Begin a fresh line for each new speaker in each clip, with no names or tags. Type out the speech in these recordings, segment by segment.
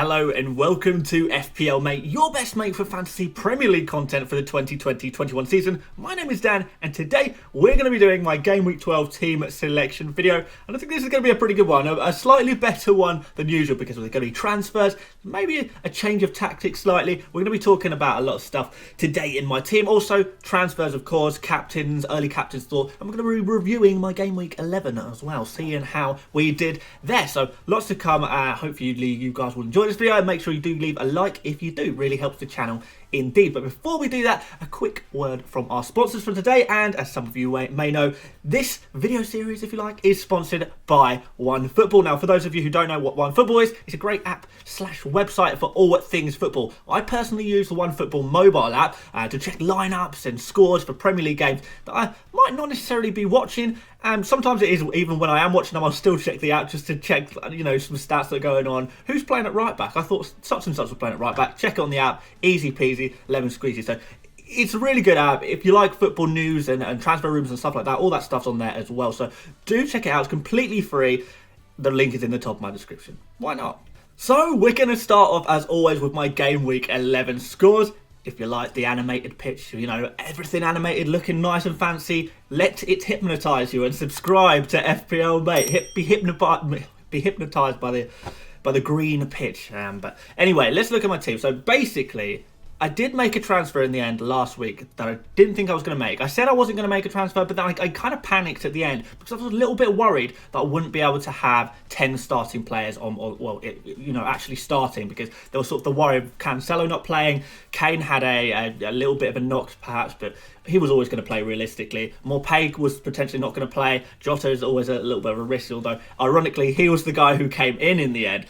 Hello and welcome to FPL Mate, your best mate for fantasy Premier League content for the 2020-21 season. My name is Dan and today we're going to be doing my Game Week 12 team selection video. And I think this is going to be a pretty good one, a slightly better one than usual because there's going to be transfers, maybe a change of tactics slightly. We're going to be talking about a lot of stuff today in my team. Also transfers, of course, captains, early captains thought, and we're going to be reviewing my Game Week 11 as well, seeing how we did there. So lots to come. Hopefully you guys will enjoy this video and make sure you do leave a like if you do. Really helps the channel indeed. But before we do that, a quick word from our sponsors for today. And as some of you may know, this video series, if you like, is sponsored by OneFootball. Now, for those of you who don't know what OneFootball is, it's a great app / website for all things football. I personally use the OneFootball mobile app to check lineups and scores for Premier League games that I might not necessarily be watching. Sometimes it is, even when I am watching them, I'll still check the app just to check, some stats that are going on. Who's playing at right back? I thought such and such was playing at right back. Check it on the app. Easy peasy, lemon squeezy. So it's a really good app. If you like football news and transfer rooms and stuff like that, all that stuff's on there as well. So do check it out. It's completely free. The link is in the top of my description. Why not? So we're going to start off, as always, with my Game Week 11 scores. If you like the animated pitch, everything animated, looking nice and fancy, let it hypnotise you and subscribe to FPL Mate. Be hypnotised by the green pitch. But anyway, let's look at my team. So basically, I did make a transfer in the end last week that I didn't think I was going to make. I said I wasn't going to make a transfer, but then I kind of panicked at the end because I was a little bit worried that I wouldn't be able to have 10 starting players actually starting, because there was sort of the worry of Cancelo not playing. Kane had a little bit of a knock perhaps, but he was always going to play realistically. Morpay was potentially not going to play. Jota is always a little bit of a risk, although ironically he was the guy who came in the end.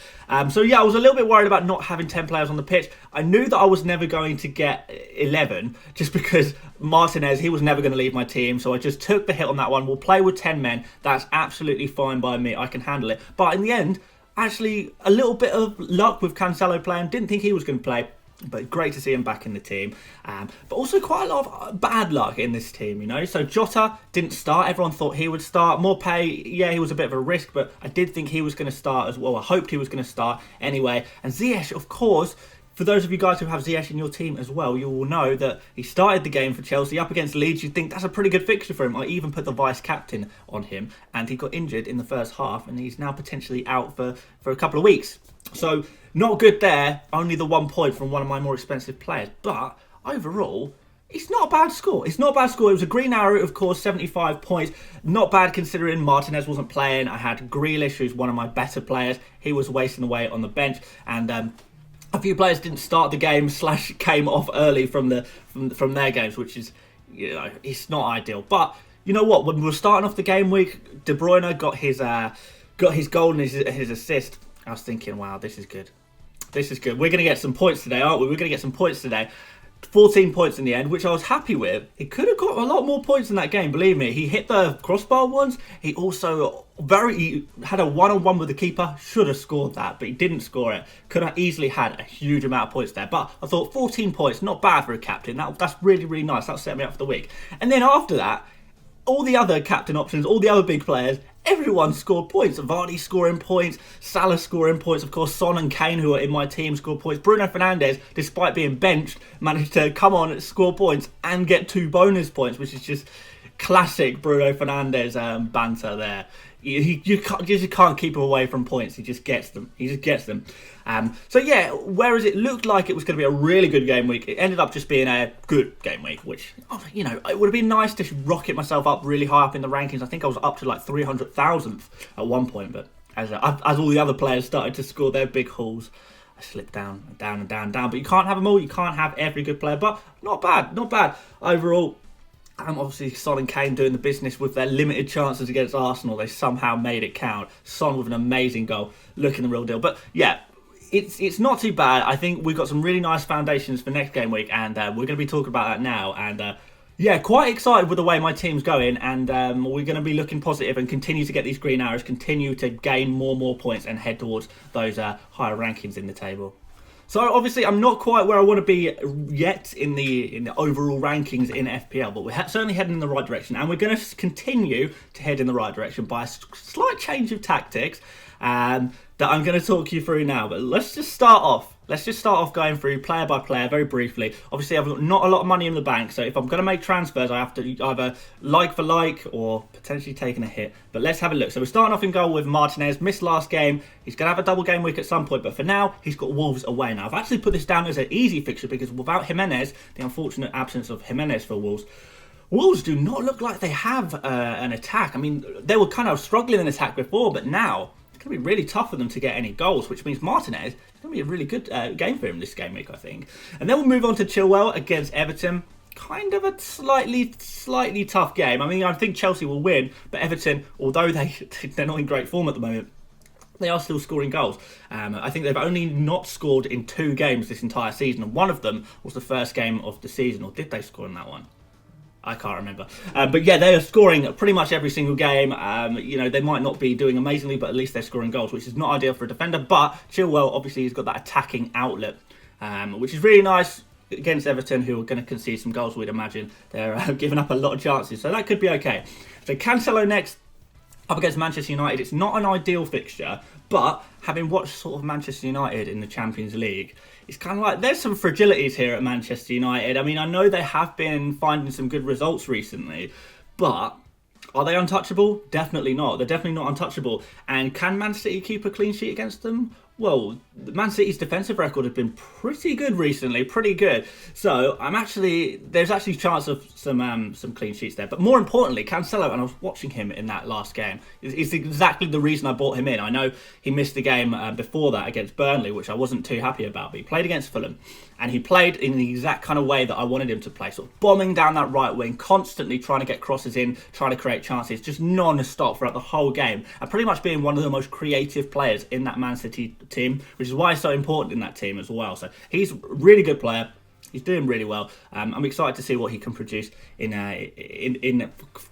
So yeah, I was a little bit worried about not having 10 players on the pitch. I knew that I was never going to get 11 just because Martinez, he was never going to leave my team. So I just took the hit on that one. We'll play with 10 men. That's absolutely fine by me. I can handle it. But in the end, actually a little bit of luck with Cancelo playing. Didn't think he was going to play. But great to see him back in the team. But also quite a lot of bad luck in this team, So Jota didn't start. Everyone thought he would start. Morpay, yeah, he was a bit of a risk, but I did think he was going to start as well. I hoped he was going to start anyway. And Ziyech, of course, for those of you guys who have Ziyech in your team as well, you will know that he started the game for Chelsea up against Leeds. You'd think that's a pretty good fixture for him. I even put the vice-captain on him, and he got injured in the first half, and he's now potentially out for a couple of weeks. So not good there, only the 1 point from one of my more expensive players. But overall, it's not a bad score. It's not a bad score. It was a green arrow, of course, 75 points. Not bad considering Martinez wasn't playing. I had Grealish, who's one of my better players. He was wasting away on the bench. And a few players didn't start the game / came off early from their games, which is, it's not ideal. But you know what? When we were starting off the game week, De Bruyne got his goal and his assist. I was thinking, wow, this is good. This is good. We're going to get some points today, aren't we? We're going to get some points today. 14 points in the end, which I was happy with. He could have got a lot more points in that game, believe me. He hit the crossbar once. He also he had a one-on-one with the keeper. Should have scored that, but he didn't score it. Could have easily had a huge amount of points there. But I thought 14 points, not bad for a captain. That's really, really nice. That'll set me up for the week. And then after that, all the other captain options, all the other big players, everyone scored points. Vardy scoring points, Salah scoring points, of course Son and Kane, who are in my team, scored points. Bruno Fernandes, despite being benched, managed to come on, score points and get 2 bonus points, which is just classic Bruno Fernandes banter there. You just can't keep him away from points. He just gets them. So yeah, whereas it looked like it was going to be a really good game week, it ended up just being a good game week, which, it would have been nice to rocket myself up really high up in the rankings. I think I was up to like 300,000th at one point, but as all the other players started to score their big hauls, I slipped down. But you can't have them all. You can't have every good player, but not bad overall. Obviously, Son and Kane doing the business with their limited chances against Arsenal. They somehow made it count. Son with an amazing goal, looking the real deal. But yeah, it's not too bad. I think we've got some really nice foundations for next game week, and we're going to be talking about that now. And yeah, quite excited with the way my team's going, and we're going to be looking positive and continue to get these green arrows, continue to gain more points, and head towards those higher rankings in the table. So obviously I'm not quite where I want to be yet in the overall rankings in FPL, but we're certainly heading in the right direction, and we're going to continue to head in the right direction by a slight change of tactics that I'm going to talk you through now. But let's just start off. Let's just start off going through player by player very briefly. Obviously, I've got not a lot of money in the bank, so if I'm going to make transfers, I have to either like for like or potentially taking a hit. But let's have a look. So we're starting off in goal with Martinez. Missed last game. He's going to have a double game week at some point, but for now, he's got Wolves away. Now, I've actually put this down as an easy fixture because without Jimenez, the unfortunate absence of Jimenez for Wolves do not look like they have an attack. I mean, they were kind of struggling in attack before, but now it's going to be really tough for them to get any goals, which means Martinez is going to be a really good game for him this game week, I think. And then we'll move on to Chilwell against Everton. Kind of a slightly tough game. I mean, I think Chelsea will win, but Everton, although they're not in great form at the moment, they are still scoring goals. I think they've only not scored in 2 games this entire season, and one of them was the first game of the season, or did they score in that one? I can't remember. But yeah, they are scoring pretty much every single game. You know, they might not be doing amazingly, but at least they're scoring goals, which is not ideal for a defender. But Chilwell, obviously, he's got that attacking outlet, which is really nice against Everton, who are going to concede some goals, we'd imagine. They're giving up a lot of chances, so that could be okay. So Cancelo next, up against Manchester United. It's not an ideal fixture, but having watched sort of Manchester United in the Champions League, it's kind of like there's some fragilities here at Manchester United. I mean, I know they have been finding some good results recently, but are they untouchable? Definitely not. They're definitely not untouchable. And can Man City keep a clean sheet against them? Well, Man City's defensive record has been pretty good recently, pretty good. So there's actually a chance of some clean sheets there. But more importantly, Cancelo, and I was watching him in that last game, is exactly the reason I bought him in. I know he missed the game before that against Burnley, which I wasn't too happy about, but he played against Fulham. And he played in the exact kind of way that I wanted him to play, sort of bombing down that right wing, constantly trying to get crosses in, trying to create chances, just non-stop throughout the whole game, and pretty much being one of the most creative players in that Man City team, which is why he's so important in that team as well. So he's a really good player. He's doing really well. I'm excited to see what he can produce in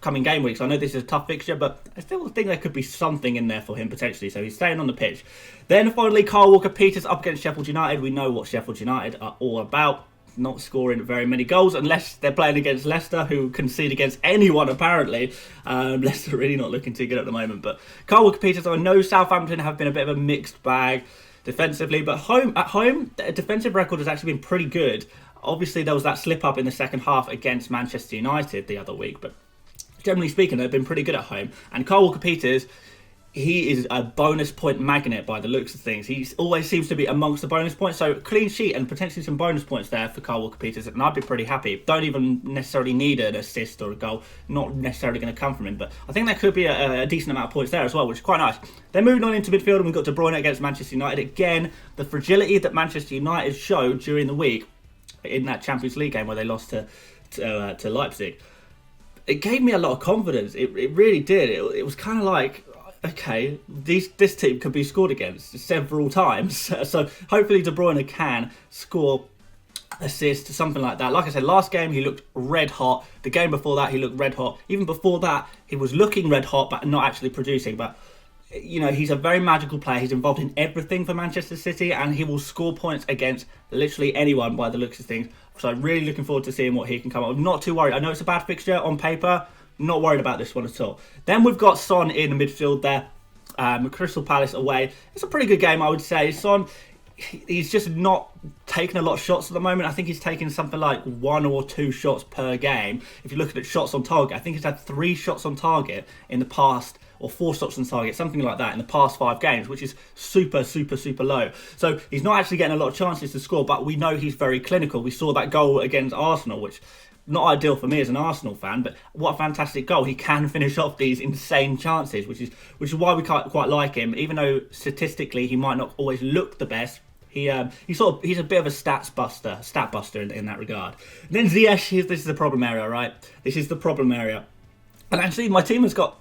coming game weeks. I know this is a tough fixture, but I still think there could be something in there for him potentially. So he's staying on the pitch. Then finally, Kyle Walker-Peters up against Sheffield United. We know what Sheffield United are all about. Not scoring very many goals unless they're playing against Leicester, who concede against anyone apparently. Leicester really not looking too good at the moment. But Kyle Walker-Peters, I know Southampton have been a bit of a mixed bag defensively, but at home, their defensive record has actually been pretty good. Obviously, there was that slip-up in the second half against Manchester United the other week, but generally speaking, they've been pretty good at home. And Kyle Walker-Peters, he is a bonus point magnet by the looks of things. He always seems to be amongst the bonus points, so clean sheet and potentially some bonus points there for Kyle Walker-Peters, and I'd be pretty happy. Don't even necessarily need an assist or a goal, not necessarily going to come from him, but I think there could be a decent amount of points there as well, which is quite nice. Then moving on into midfield, and we've got De Bruyne against Manchester United. Again, the fragility that Manchester United showed during the week in that Champions League game where they lost to Leipzig, it gave me a lot of confidence. It really did. It was kind of like, okay, this team could be scored against several times. So hopefully De Bruyne can score, assist, something like that. Like I said, last game he looked red hot. The game before that he looked red hot. Even before that he was looking red hot but not actually producing. But you know, he's a very magical player. He's involved in everything for Manchester City, and he will score points against literally anyone by the looks of things. So I'm really looking forward to seeing what he can come up with. Not too worried. I know it's a bad fixture on paper. Not worried about this one at all. Then we've got Son in the midfield there. Crystal Palace away. It's a pretty good game, I would say. Son, he's just not taking a lot of shots at the moment. I think he's taking something like 1 or 2 shots per game. If you're looking at shots on target, I think he's had 3 shots on target in the past, or 4 shots on target, something like that in the past 5 games, which is super low. So he's not actually getting a lot of chances to score, but we know he's very clinical. We saw that goal against Arsenal, which not ideal for me as an Arsenal fan, but what a fantastic goal. He can finish off these insane chances, which is why we quite like him. Even though statistically he might not always look the best, he's a bit of a stat buster in that regard. And then Ziyech, this is the problem area, right? This is the problem area. And actually, my team has got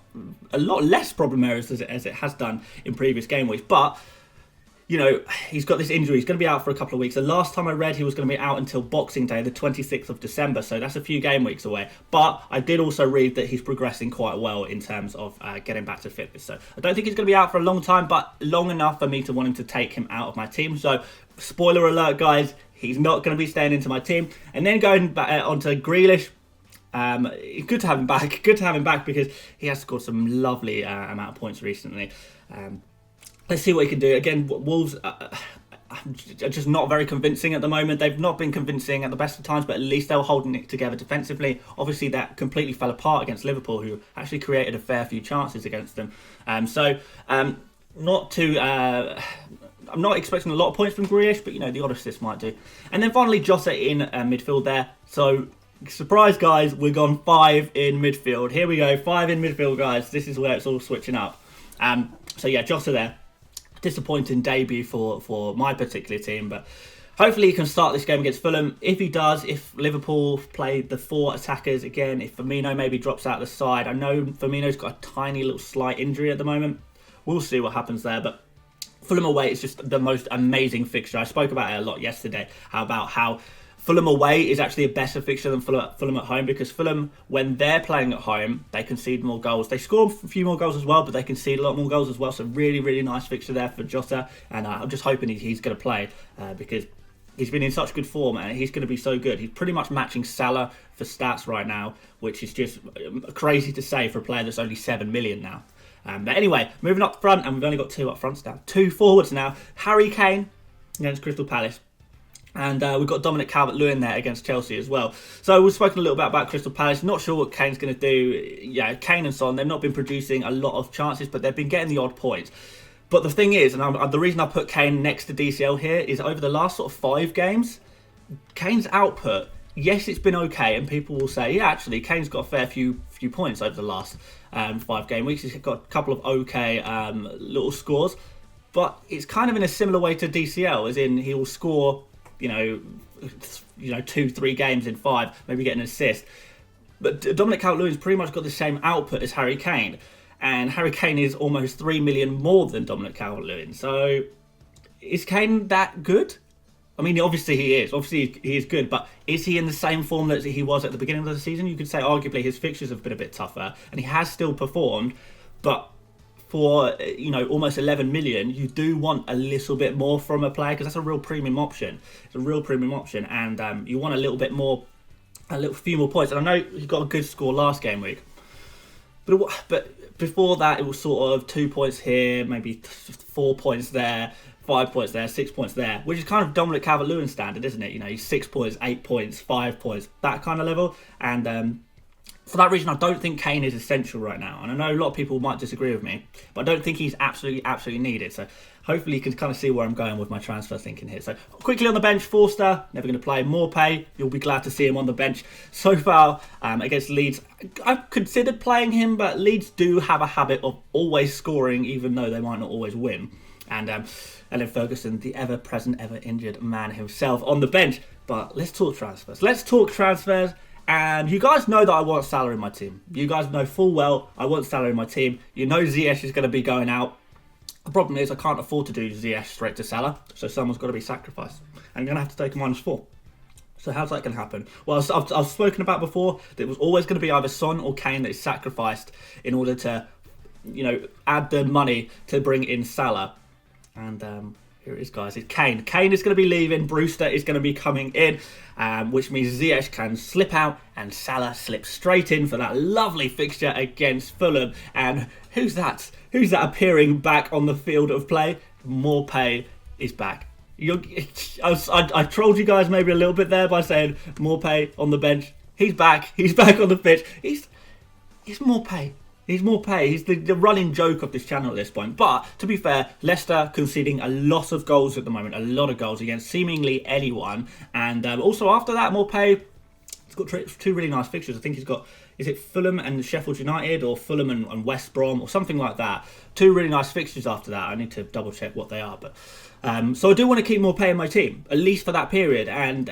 a lot less problem areas as it has done in previous game weeks. But he's got this injury. He's going to be out for a couple of weeks. The last time I read, he was going to be out until Boxing Day, the 26th of December. So that's a few game weeks away. But I did also read that he's progressing quite well in terms of getting back to fitness. So I don't think he's going to be out for a long time, but long enough for me to want him to take him out of my team. So spoiler alert, guys, he's not going to be staying into my team. And then going back onto Grealish. Good to have him back. Good to have him back because he has scored some lovely amount of points recently. Let's see what he can do. Again, Wolves are just not very convincing at the moment. They've not been convincing at the best of times, but at least they were holding it together defensively. Obviously, that completely fell apart against Liverpool, who actually created a fair few chances against them. I'm not expecting a lot of points from Grealish, but the odd assist might do. And then finally, Jota in midfield there. So, surprise, guys, we've gone 5 in midfield. Here we go, 5 in midfield, guys. This is where it's all switching up. Jota there. Disappointing debut for my particular team, but hopefully he can start this game against Fulham. If he does, if Liverpool play the 4 attackers again, if Firmino maybe drops out the side, I know Firmino's got a tiny little slight injury at the moment. We'll see what happens there, but Fulham away is just the most amazing fixture. I spoke about it a lot yesterday, about how Fulham away is actually a better fixture than Fulham at home, because Fulham, when they're playing at home, they concede more goals. They score a few more goals as well, but they concede a lot more goals as well. So really, really nice fixture there for Jota. And I'm just hoping he's going to play because he's been in such good form and he's going to be so good. He's pretty much matching Salah for stats right now, which is just crazy to say for a player that's only 7 million now. But anyway, moving up front, and we've only got 2 up fronts now. 2 forwards now. Harry Kane against Crystal Palace. And we've got Dominic Calvert-Lewin there against Chelsea as well. So we've spoken a little bit about Crystal Palace. Not sure what Kane's going to do. Yeah, Kane and Son, they've not been producing a lot of chances, but they've been getting the odd points. But the thing is, and the reason I put Kane next to DCL here, is over the last sort of 5 games, Kane's output, yes, it's been okay. And people will say, yeah, actually, Kane's got a fair few points over the last 5 game weeks. He's got a couple of okay little scores. But it's kind of in a similar way to DCL, as in he will score 2-3 games in 5, maybe get an assist. But Dominic Calvert-Lewin's pretty much got the same output as Harry Kane, and Harry Kane is almost 3 million more than Dominic Calvert-Lewin. So is Kane that good? I mean, obviously he is. Obviously he is good, but is he in the same form that he was at the beginning of the season? You could say arguably his fixtures have been a bit tougher, and he has still performed, but for almost 11 million, you do want a little bit more from a player, because that's a real premium option. It's a real premium option, and you want a little bit more, a few more points. And I know he got a good score last game week, but before that it was sort of 2 points here, maybe 4 points there, 5 points there, 6 points there, which is kind of Dominic Calvert-Lewin standard, isn't it? He's 6 points, 8 points, 5 points, that kind of level. And for that reason, I don't think Kane is essential right now. And I know a lot of people might disagree with me, but I don't think he's absolutely needed. So hopefully you can kind of see where I'm going with my transfer thinking here. So quickly on the bench, Forster, never going to play. Morpay, you'll be glad to see him on the bench. So far against Leeds, I've considered playing him, but Leeds do have a habit of always scoring, even though they might not always win. And then Ferguson, the ever-present, ever-injured man himself on the bench. But let's talk transfers. And you guys know that I want Salah in my team. You guys know full well I want Salah in my team. You know Ziyech is going to be going out. The problem is I can't afford to do Ziyech straight to Salah, so someone's got to be sacrificed. I'm going to have to take a -4. So how's that going to happen? Well, I've spoken about before that it was always going to be either Son or Kane that is sacrificed in order to, add the money to bring in Salah. And here it is, guys. It's Kane. Kane is going to be leaving. Brewster is going to be coming in, which means Ziyech can slip out and Salah slips straight in for that lovely fixture against Fulham. And who's that? Who's that appearing back on the field of play? Morpay is back. I trolled you guys maybe a little bit there by saying Morpay on the bench. He's back. He's back on the pitch. He's Morpay. He's Morpay. He's the running joke of this channel at this point. But to be fair, Leicester conceding a lot of goals at the moment. A lot of goals against seemingly anyone. And also after that, Morpay, he's got 2 really nice fixtures. I think he's got, is it Fulham and Sheffield United, or Fulham and West Brom, or something like that. 2 really nice fixtures after that. I need to double check what they are. But so I do want to keep Morpay in my team, at least for that period. And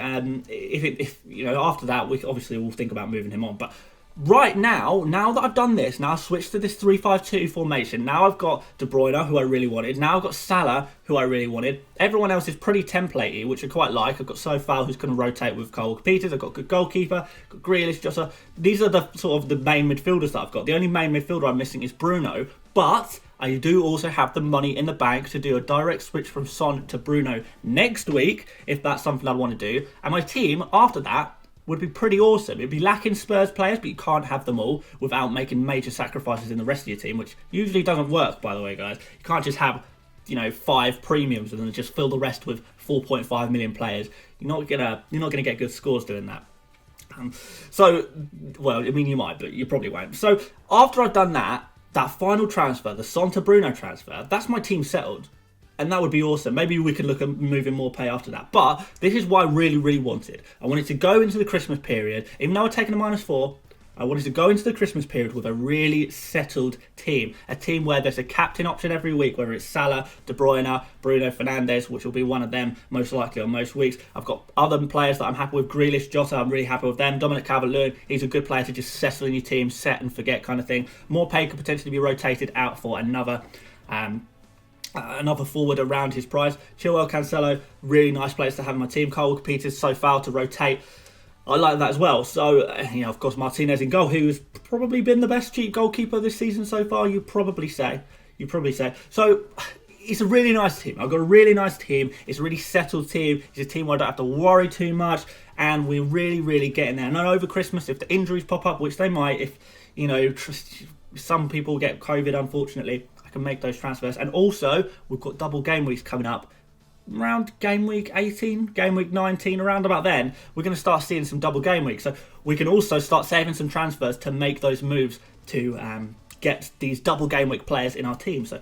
if after that, we obviously will think about moving him on. But right now that I've done this, now I've switched to this 3-5-2 formation, now I've got De Bruyne, who I really wanted, now I've got Salah, who I really wanted. Everyone else is pretty templatey, which I quite like. I've got Sofal, who's going to rotate with Cole Peters, I've got a good goalkeeper, got Grealish, Jota. These are the sort of the main midfielders that I've got. The only main midfielder I'm missing is Bruno, but I do also have the money in the bank to do a direct switch from Son to Bruno next week, if that's something I want to do. And my team, after that, would be pretty awesome. It'd be lacking Spurs players, but you can't have them all without making major sacrifices in the rest of your team, which usually doesn't work, by the way, guys. You can't just have, 5 premiums and then just fill the rest with 4.5 million players. You're not gonna get good scores doing that. Well, I mean, you might, but you probably won't. So after I've done that final transfer, the Son to Bruno transfer, that's my team settled. And that would be awesome. Maybe we could look at moving more pay after that. But this is what I really, really wanted. I wanted to go into the Christmas period, even though I'd taken a -4, I wanted to go into the Christmas period with a really settled team. A team where there's a captain option every week, whether it's Salah, De Bruyne, Bruno Fernandes, which will be one of them most likely on most weeks. I've got other players that I'm happy with. Grealish, Jota, I'm really happy with them. Dominic Calvert-Lewin, he's a good player to just settle in your team, set and forget kind of thing. More pay could potentially be rotated out for another forward around his price. Chilwell, Cancelo, really nice players to have in my team. Cole Peters, Sofal to rotate. I like that as well. So, of course, Martinez in goal, who's probably been the best cheap goalkeeper this season so far, you'd probably say. So, it's a really nice team. I've got a really nice team. It's a really settled team. It's a team where I don't have to worry too much. And we're really, really getting there. And over Christmas, if the injuries pop up, which they might, if, some people get COVID, unfortunately, can make those transfers. And also we've got double game weeks coming up around game week 18, game week 19, around about then we're going to start seeing some double game weeks, so we can also start saving some transfers to make those moves to get these double game week players in our team. So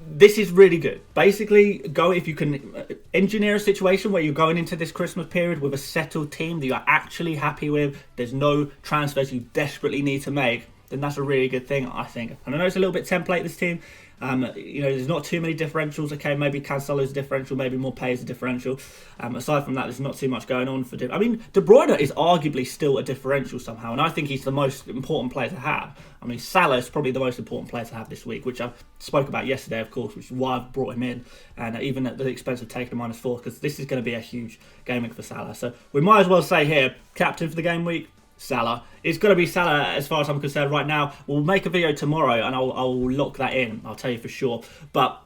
this is really good. Basically, if you can engineer a situation where you're going into this Christmas period with a settled team that you're actually happy with, there's no transfers you desperately need to make, then that's a really good thing, I think. And I know it's a little bit template, this team. There's not too many differentials. Okay, maybe Cancelo's a differential, maybe more pay is a differential. Aside from that, there's not too much going on for De Bruyne is arguably still a differential somehow, and I think he's the most important player to have. I mean, Salah is probably the most important player to have this week, which I spoke about yesterday, of course, which is why I've brought him in, and even at the expense of taking a -4, because this is going to be a huge game week for Salah. So we might as well say here, captain for the game week, Salah. It's going to be Salah as far as I'm concerned right now. We'll make a video tomorrow and I'll lock that in, I'll tell you for sure. But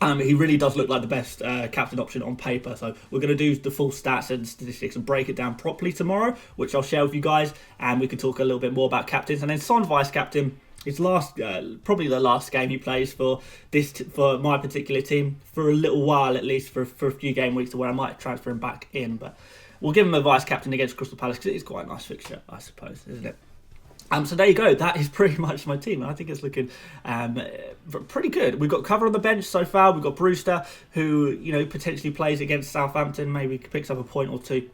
he really does look like the best captain option on paper. So we're going to do the full stats and statistics and break it down properly tomorrow, which I'll share with you guys. And we can talk a little bit more about captains. And then Son vice-captain. His probably the last game he plays for my particular team for a little while, at least for a few game weeks, to where I might transfer him back in. But we'll give him a vice-captain against Crystal Palace because it is quite a nice fixture, I suppose, isn't it? So there you go. That is pretty much my team. I think it's looking pretty good. We've got cover on the bench so far. We've got Brewster, who potentially plays against Southampton, maybe picks up a point or two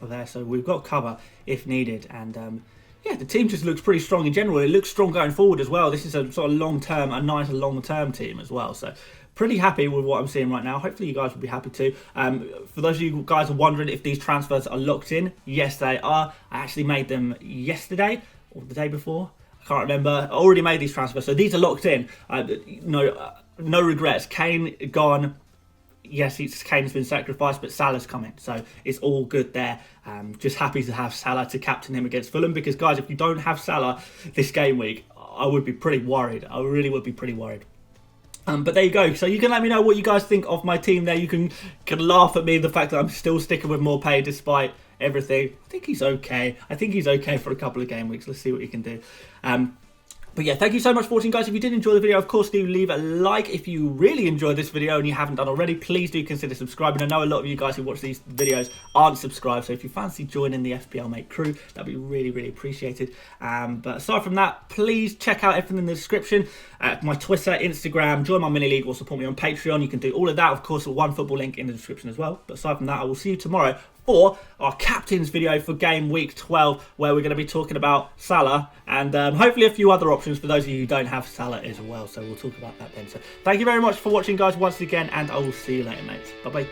there. So we've got cover if needed. And the team just looks pretty strong in general. It looks strong going forward as well. This is a sort of a nice long-term team as well. So pretty happy with what I'm seeing right now. Hopefully you guys will be happy too. For those of you guys are wondering if these transfers are locked in, yes they are. I actually made them yesterday or the day before. I can't remember. I already made these transfers, so these are locked in. No regrets. Kane gone. Yes, Kane's been sacrificed, but Salah's coming, so it's all good there. Just happy to have Salah to captain him against Fulham, because guys, if you don't have Salah this game week, I would be pretty worried. I really would be pretty worried. But there you go. So you can let me know what you guys think of my team there. You can laugh at me, the fact that I'm still sticking with more pay despite everything. I think he's okay. For a couple of game weeks. Let's see what he can do. But yeah, thank you so much for watching, guys. If you did enjoy the video, of course, do leave a like. If you really enjoyed this video and you haven't done already, please do consider subscribing. I know a lot of you guys who watch these videos aren't subscribed, so if you fancy joining the FPL Mate crew, that'd be really, really appreciated. But aside from that, please check out everything in the description. My Twitter, Instagram, join my mini league, or support me on Patreon. You can do all of that, of course, with one football link in the description as well. But aside from that, I will see you tomorrow for our captains video for game week 12, where we're going to be talking about Salah and hopefully a few other options for those of you who don't have Salah as well. So we'll talk about that then. So thank you very much for watching, guys, once again, and I will see you later, mates. Bye bye.